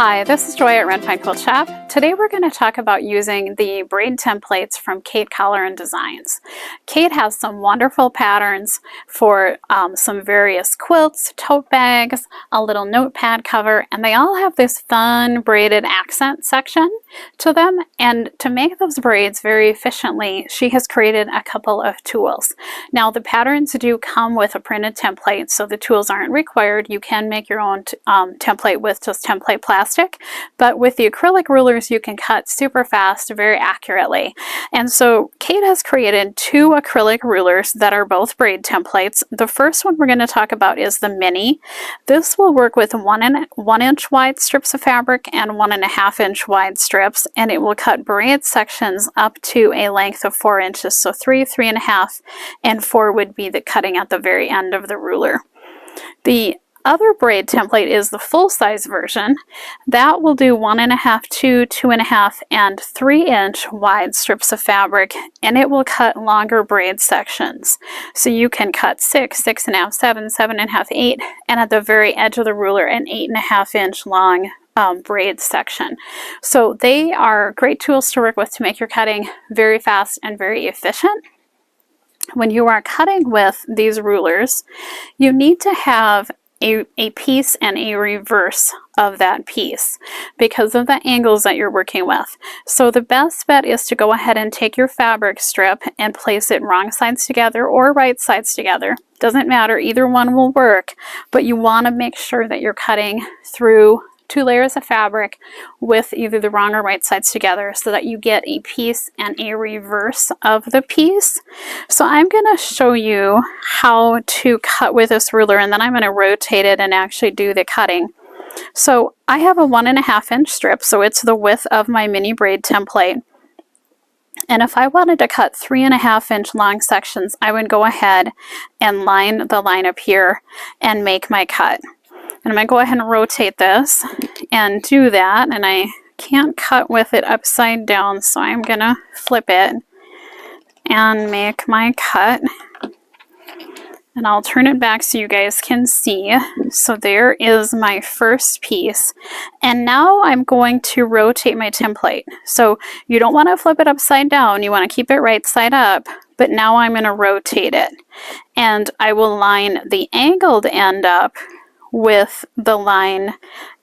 Hi, this is Joy at Pine Quilt Shop. Today we're going to talk about using the braid templates from Kate Colleran Designs. Kate has some wonderful patterns for some various quilts, tote bags, a little notepad cover, and they all have this fun braided accent section to them. And to make those braids very efficiently, she has created a couple of tools. Now the patterns do come with a printed template, so the tools aren't required. You can make your own template with just template plastic, but with the acrylic rulers you can cut super fast, very accurately. And so Kate has created two acrylic rulers that are both braid templates. The first one we're going to talk about is the mini. This will work with 1 inch wide strips of fabric and 1.5 inch wide strips, and it will cut braid sections up to a length of 4 inches. So 3, 3.5, and 4 would be the cutting at the very end of the ruler. The other braid template is the full-size version. That will do 1.5, 2, 2.5, and 3 inch wide strips of fabric, and it will cut longer braid sections. So you can cut 6, 6.5, 7, 7.5, 8, and at the very edge of the ruler an 8.5 inch long braid section. So they are great tools to work with to make your cutting very fast and very efficient. When you are cutting with these rulers, you need to have a piece and a reverse of that piece because of the angles that you're working with. So the best bet is to go ahead and take your fabric strip and place it wrong sides together or right sides together. Doesn't matter, either one will work, but you want to make sure that you're cutting through 2 layers of fabric with either the wrong or right sides together so that you get a piece and a reverse of the piece. So I'm going to show you how to cut with this ruler, and then I'm going to rotate it and actually do the cutting. So I have a 1.5 inch strip, so it's the width of my mini braid template. And if I wanted to cut 3.5 inch long sections, I would go ahead and line the line up here and make my cut. And I'm going to go ahead and rotate this and do that, and I can't cut with it upside down, so I'm going to flip it and make my cut. And I'll turn it back so you guys can see. So there is my first piece. And now I'm going to rotate my template. So you don't want to flip it upside down, you want to keep it right side up, but now I'm going to rotate it. And I will line the angled end up with the line,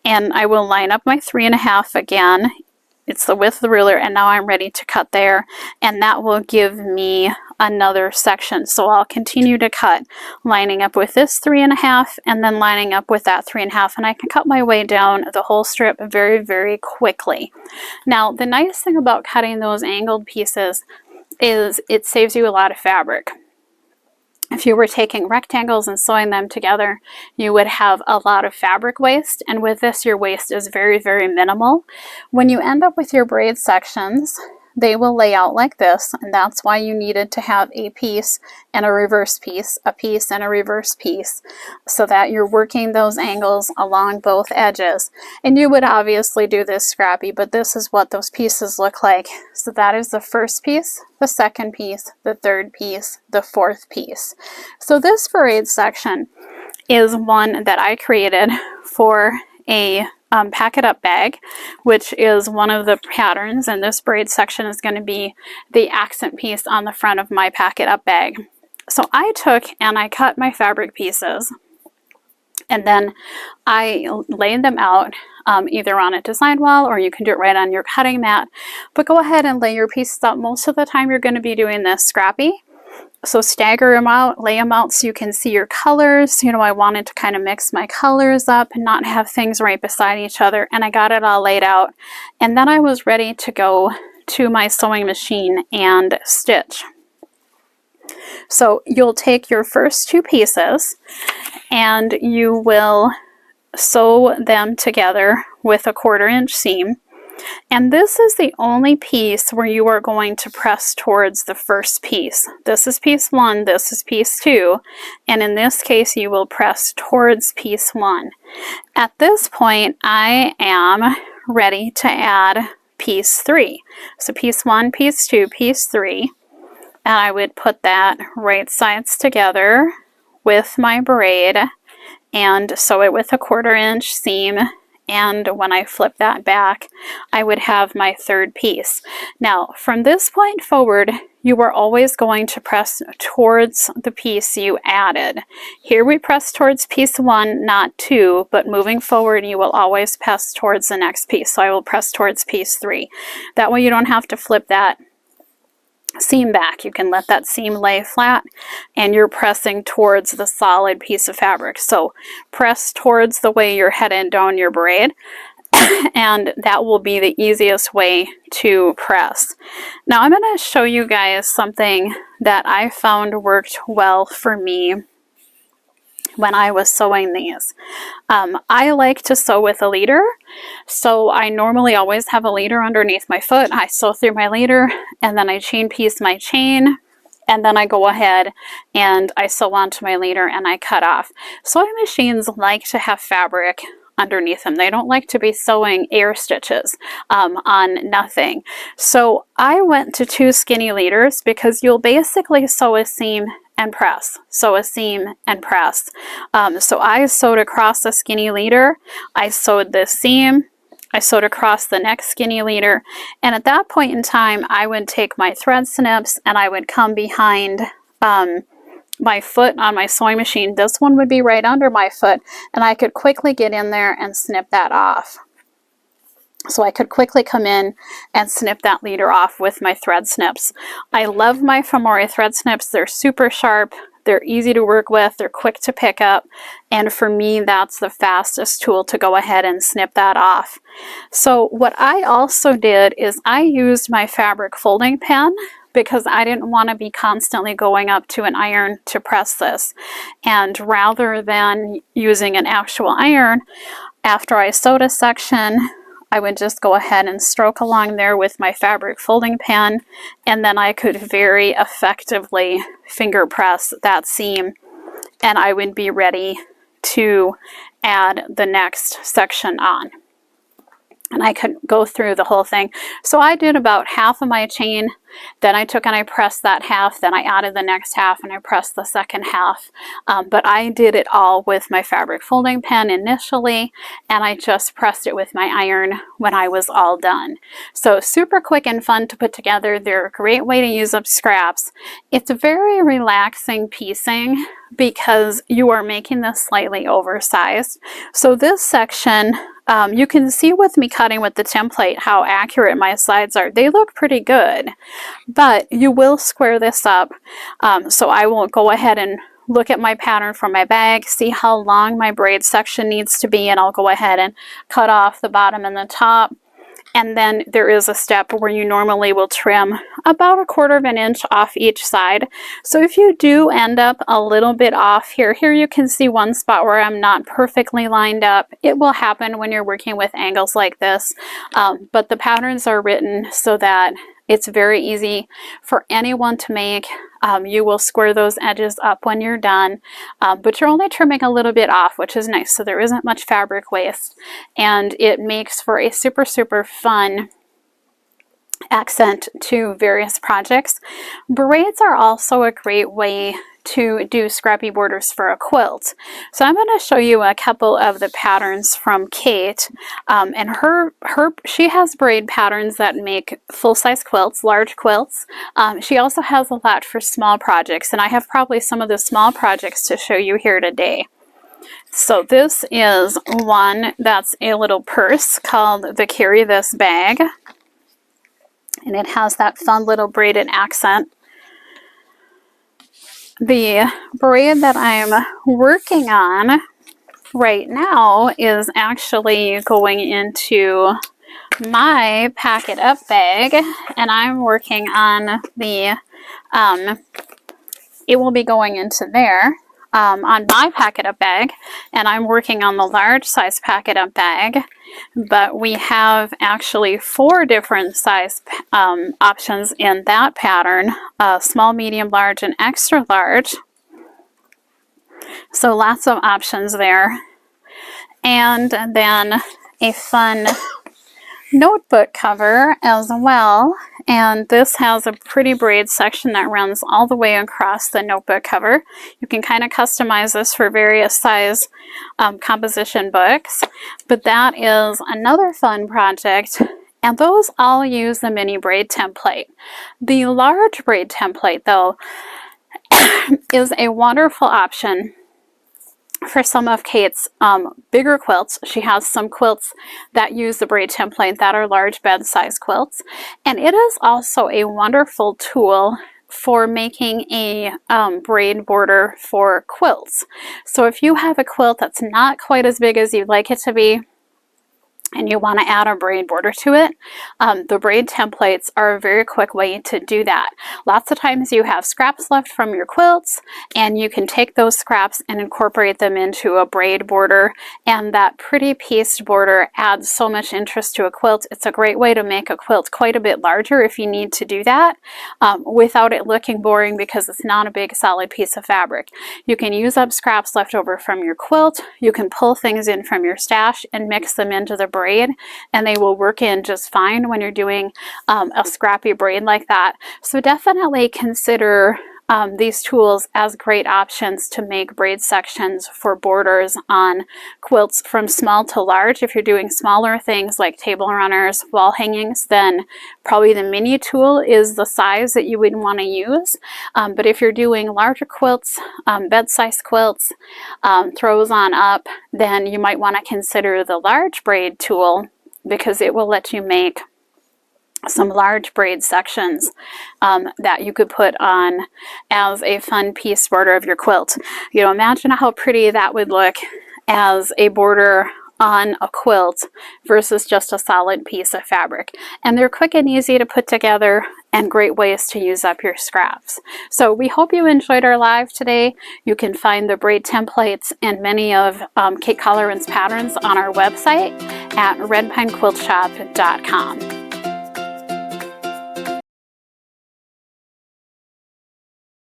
and I will line up my 3.5 again. It's the width of the ruler, and now I'm ready to cut there, and that will give me another section. So I'll continue to cut, lining up with this 3.5 and then lining up with that 3.5, and I can cut my way down the whole strip very, very quickly. Now the nice thing about cutting those angled pieces is it saves you a lot of fabric. If you were taking rectangles and sewing them together, you would have a lot of fabric waste, and with this your waste is very, very minimal. When you end up with your braid sections, they will lay out like this, and that's why you needed to have a piece and a reverse piece, a piece and a reverse piece, so that you're working those angles along both edges. And you would obviously do this scrappy, but this is what those pieces look like. So that is the first piece, the second piece, the third piece, the fourth piece. So this braid section is one that I created for a pack it up bag, which is one of the patterns, and this braid section is going to be the accent piece on the front of my pack it up bag. So I took and I cut my fabric pieces, and then I laid them out either on a design wall, or you can do it right on your cutting mat, but go ahead and lay your pieces out. Most of the time you're going to be doing this scrappy. So stagger them out, lay them out so you can see your colors. You know, I wanted to kind of mix my colors up and not have things right beside each other, and I got it all laid out. And then I was ready to go to my sewing machine and stitch. So you'll take your first 2 pieces and you will sew them together with a 1/4 inch seam. And this is the only piece where you are going to press towards the first piece. This is piece 1, this is piece 2, and in this case you will press towards piece 1. At this point I am ready to add piece 3. So piece 1, piece 2, piece 3, and I would put that right sides together with my braid and sew it with a 1/4 inch seam and when I flip that back, I would have my third piece. Now, from this point forward, you are always going to press towards the piece you added. Here we press towards piece 1, not 2, but moving forward, you will always press towards the next piece. So I will press towards piece 3. That way you don't have to flip that seam back. You can let that seam lay flat and you're pressing towards the solid piece of fabric. So press towards the way you're headed down your braid and that will be the easiest way to press. Now I'm going to show you guys something that I found worked well for me when I was sewing these. I like to sew with a leader, so I normally always have a leader underneath my foot. I sew through my leader and then I chain piece my chain, and then I go ahead and I sew onto my leader and I cut off. Sewing machines like to have fabric underneath them. They don't like to be sewing air stitches on nothing. So I went to 2 skinny leaders because you'll basically sew a seam and press, sew a seam and press. So I sewed across the skinny leader, I sewed this seam, I sewed across the next skinny leader, and at that point in time I would take my thread snips and I would come behind my foot on my sewing machine. This one would be right under my foot and I could quickly get in there and snip that off. So I could quickly come in and snip that leader off with my thread snips. I love my Famori thread snips. They're super sharp, they're easy to work with, they're quick to pick up, and for me that's the fastest tool to go ahead and snip that off. So what I also did is I used my fabric folding pen because I didn't want to be constantly going up to an iron to press this. And rather than using an actual iron, after I sewed a section, I would just go ahead and stroke along there with my fabric folding pen, and then I could very effectively finger press that seam and I would be ready to add the next section on. And I could go through the whole thing. So I did about half of my chain, then I took and I pressed that half, then I added the next half and I pressed the second half. But I did it all with my fabric folding pen initially, and I just pressed it with my iron when I was all done. So super quick and fun to put together. They're a great way to use up scraps. It's very relaxing piecing because you are making this slightly oversized. So this section, you can see with me cutting with the template how accurate my sides are. They look pretty good, but you will square this up. So I will go ahead and look at my pattern from my bag, see how long my braid section needs to be, and I'll go ahead and cut off the bottom and the top. And then there is a step where you normally will trim about 1/4 of an inch off each side. So if you do end up a little bit off here you can see one spot where I'm not perfectly lined up. It will happen when you're working with angles like this, but the patterns are written so that it's very easy for anyone to make. You will square those edges up when you're done, but you're only trimming a little bit off, which is nice, so there isn't much fabric waste, and it makes for a super fun accent to various projects. Braids are also a great way to do scrappy borders for a quilt. So I'm going to show you a couple of the patterns from Kate, and she has braid patterns that make full-size quilts, large quilts. She also has a lot for small projects, and I have probably some of the small projects to show you here today. So this is one that's a little purse called the Carry This Bag, and it has that fun little braided accent. The braid that I'm working on right now is actually going into my Pack It Up bag, and I'm working on the, it will be going into there on my Pack It Up bag, and I'm working on the large size Pack It Up bag, but we have actually 4 different size options in that pattern, small, medium, large, and extra large. So lots of options there. And then a fun notebook cover as well. And this has a pretty braid section that runs all the way across the notebook cover. You can kind of customize this for various size composition books, but that is another fun project. And those all use the mini braid template. The large braid template, though, is a wonderful option for some of Kate's bigger quilts. She has some quilts that use the braid template that are large bed size quilts, and it is also a wonderful tool for making a braid border for quilts. So if you have a quilt that's not quite as big as you'd like it to be, and you want to add a braid border to it, the braid templates are a very quick way to do that. Lots of times you have scraps left from your quilts, and you can take those scraps and incorporate them into a braid border, and that pretty pieced border adds so much interest to a quilt. It's a great way to make a quilt quite a bit larger if you need to do that, without it looking boring because it's not a big solid piece of fabric. You can use up scraps left over from your quilt. You can pull things in from your stash and mix them into the braid, and they will work in just fine when you're doing a scrappy braid like that. So definitely consider these tools as great options to make braid sections for borders on quilts from small to large. If you're doing smaller things like table runners, wall hangings, then probably the mini tool is the size that you would want to use. But if you're doing larger quilts, bed size quilts, throws on up, then you might want to consider the large braid tool, because it will let you make some large braid sections that you could put on as a fun piece border of your quilt. You know, imagine how pretty that would look as a border on a quilt versus just a solid piece of fabric. And they're quick and easy to put together and great ways to use up your scraps. So we hope you enjoyed our live today. You can find the braid templates and many of Kate Colleran's patterns on our website at redpinequiltshop.com.